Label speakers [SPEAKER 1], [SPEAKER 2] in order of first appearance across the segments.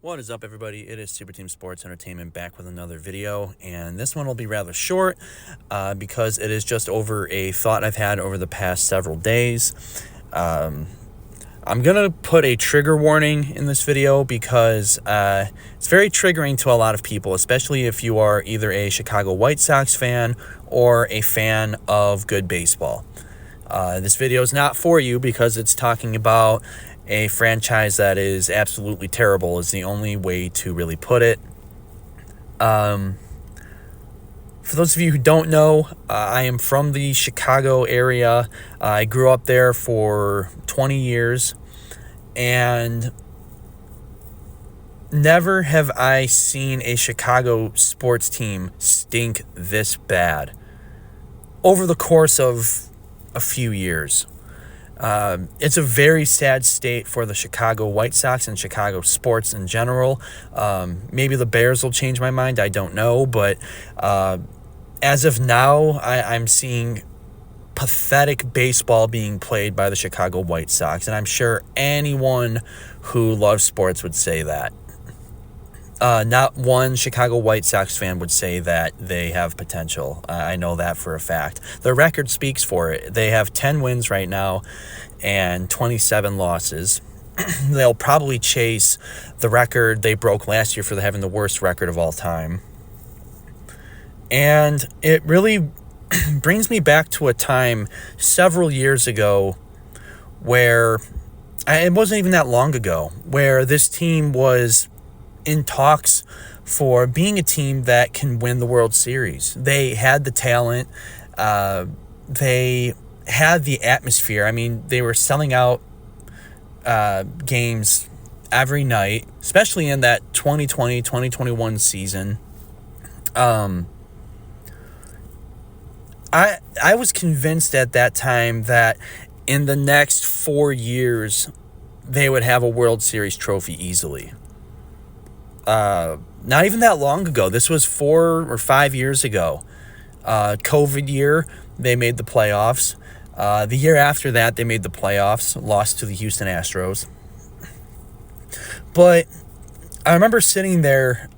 [SPEAKER 1] What is up, everybody? It is Super Team Sports Entertainment back with another video, and this one will be rather short because it is just over a thought I've had over the past several days. I'm going to put a trigger warning in this video because it's very triggering to a lot of people, especially if you are either a Chicago White Sox fan or a fan of good baseball. This video is not for you because it's talking about a franchise that is absolutely terrible is the only way to really put it. For those of you who don't know, I am from the Chicago area. I grew up there for 20 years, and never have I seen a Chicago sports team stink this bad over the course of a few years. It's a very sad state for the Chicago White Sox and Chicago sports in general. Maybe the Bears will change my mind. I don't know. But as of now, I'm seeing pathetic baseball being played by the Chicago White Sox. And I'm sure anyone who loves sports would say that. Not one Chicago White Sox fan would say that they have potential. I know that for a fact. Their record speaks for it. They have 10 wins right now and 27 losses. They'll probably chase the record they broke last year for having the worst record of all time. And it really brings me back to a time several years ago where, it wasn't even that long ago, where this team was in talks for being a team that can win the World Series. They had the talent. They had the atmosphere. I mean, they were selling out games every night, especially in that 2020-2021 season. I was convinced at that time that in the next 4 years, they would have a World Series trophy easily. Not even that long ago. This was 4 or 5 years ago. COVID year, they made the playoffs. The year after that, they made the playoffs, lost to the Houston Astros. But I remember sitting there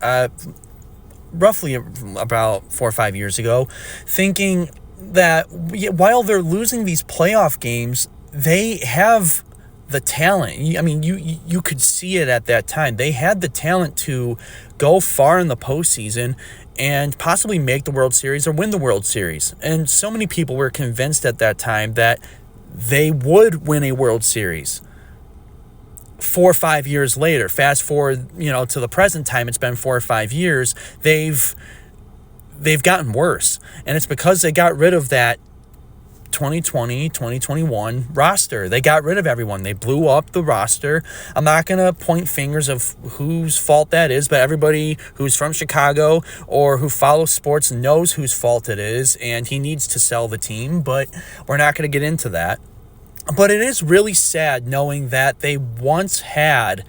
[SPEAKER 1] roughly about 4 or 5 years ago thinking that while they're losing these playoff games, they have the talent. I mean, you could see it at that time. They had the talent to go far in the postseason and possibly make the World Series or win the World Series. And so many people were convinced at that time that they would win a World Series. 4 or 5 years later, fast forward, to the present time, it's been 4 or 5 years, they've gotten worse. And it's because they got rid of that 2020, 2021 roster. They got rid of everyone. They blew up the roster. I'm not going to point fingers of whose fault that is, but everybody who's from Chicago or who follows sports knows whose fault it is, and he needs to sell the team, but we're not going to get into that. But it is really sad knowing that they once had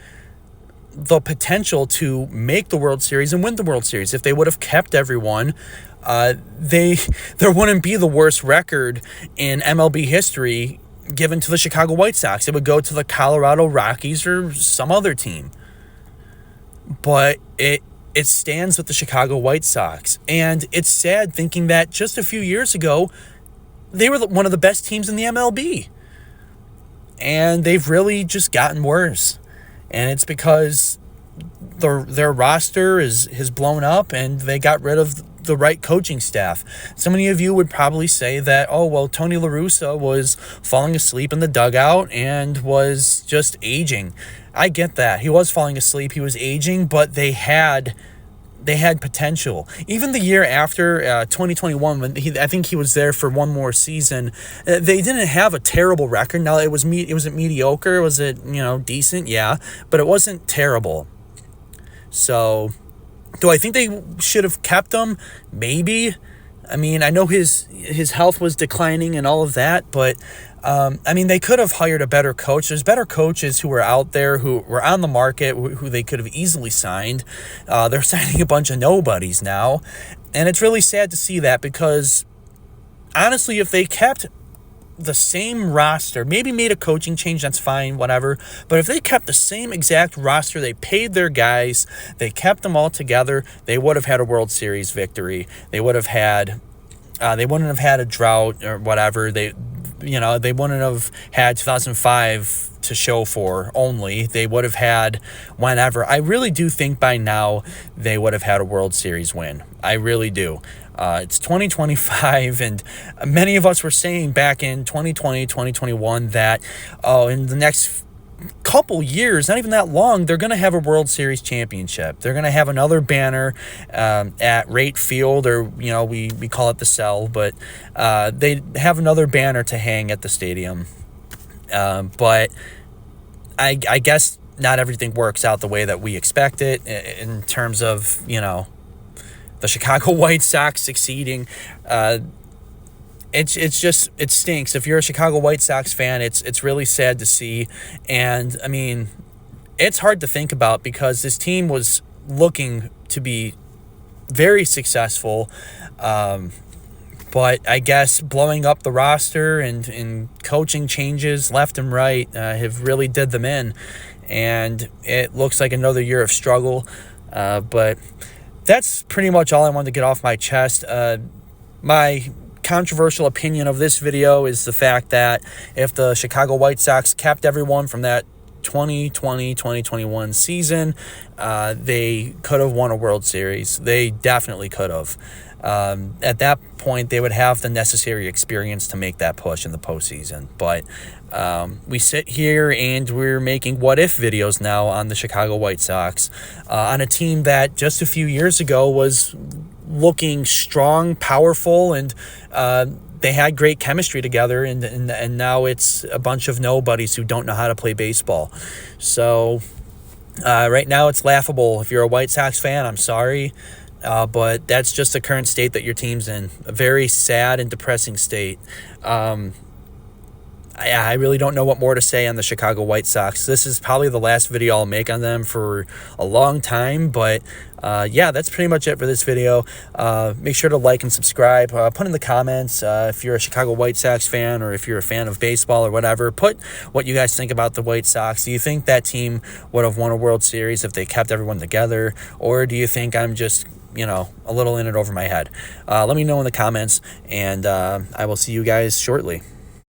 [SPEAKER 1] the potential to make the World Series and win the World Series. If they would have kept everyone, there wouldn't be the worst record in MLB history given to the Chicago White Sox. It would go to the Colorado Rockies or some other team. But it stands with the Chicago White Sox. And it's sad thinking that just a few years ago, they were one of the best teams in the MLB. And they've really just gotten worse. And it's because their roster has blown up and they got rid of the right coaching staff. So many of you would probably say that, Tony La Russa was falling asleep in the dugout and was just aging. I get that. He was falling asleep. He was aging, but they had potential. Even the year after 2021, when I think he was there for one more season, they didn't have a terrible record. Now it wasn't mediocre. Was it decent? Yeah, but it wasn't terrible. So, do I think they should have kept him? Maybe. I mean, I know his health was declining and all of that, but they could have hired a better coach. There's better coaches who were out there, who were on the market, who they could have easily signed. They're signing a bunch of nobodies now, and it's really sad to see that because, honestly, if they kept the same roster, maybe made a coaching change, that's fine, whatever. But if they kept the same exact roster, they paid their guys, they kept them all together, they would have had a World Series victory. They would have had, they wouldn't have had a drought or whatever. They wouldn't have had 2005 to show for only. They would have had whenever. I really do think by now they would have had a World Series win. I really do. It's 2025, and many of us were saying back in 2020, 2021 that, in the next couple years, not even that long, they're going to have a World Series championship. They're going to have another banner at Rate Field, or, we call it the Cell, but they have another banner to hang at the stadium. But I guess not everything works out the way that we expect it in terms of, the Chicago White Sox succeeding. It stinks. If you're a Chicago White Sox fan, it's really sad to see. And I mean, it's hard to think about because this team was looking to be very successful. But I guess blowing up the roster and coaching changes left and right have really did them in. And it looks like another year of struggle. But that's pretty much all I wanted to get off my chest. My controversial opinion of this video is the fact that if the Chicago White Sox kept everyone from that 2020-2021 season, they could have won a World Series. They definitely could have. At that point, they would have the necessary experience to make that push in the postseason. But we sit here and we're making what-if videos now on the Chicago White Sox, on a team that just a few years ago was looking strong, powerful, and they had great chemistry together, and now it's a bunch of nobodies who don't know how to play baseball. So right now it's laughable. If you're a White Sox fan, I'm sorry. But that's just the current state that your team's in. A very sad and depressing state. I really don't know what more to say on the Chicago White Sox. This is probably the last video I'll make on them for a long time. But yeah, that's pretty much it for this video. Make sure to like and subscribe. Put in the comments if you're a Chicago White Sox fan or if you're a fan of baseball or whatever. Put what you guys think about the White Sox. Do you think that team would have won a World Series if they kept everyone together? Or do you think I'm just a little in it over my head? Let me know in the comments, and I will see you guys shortly.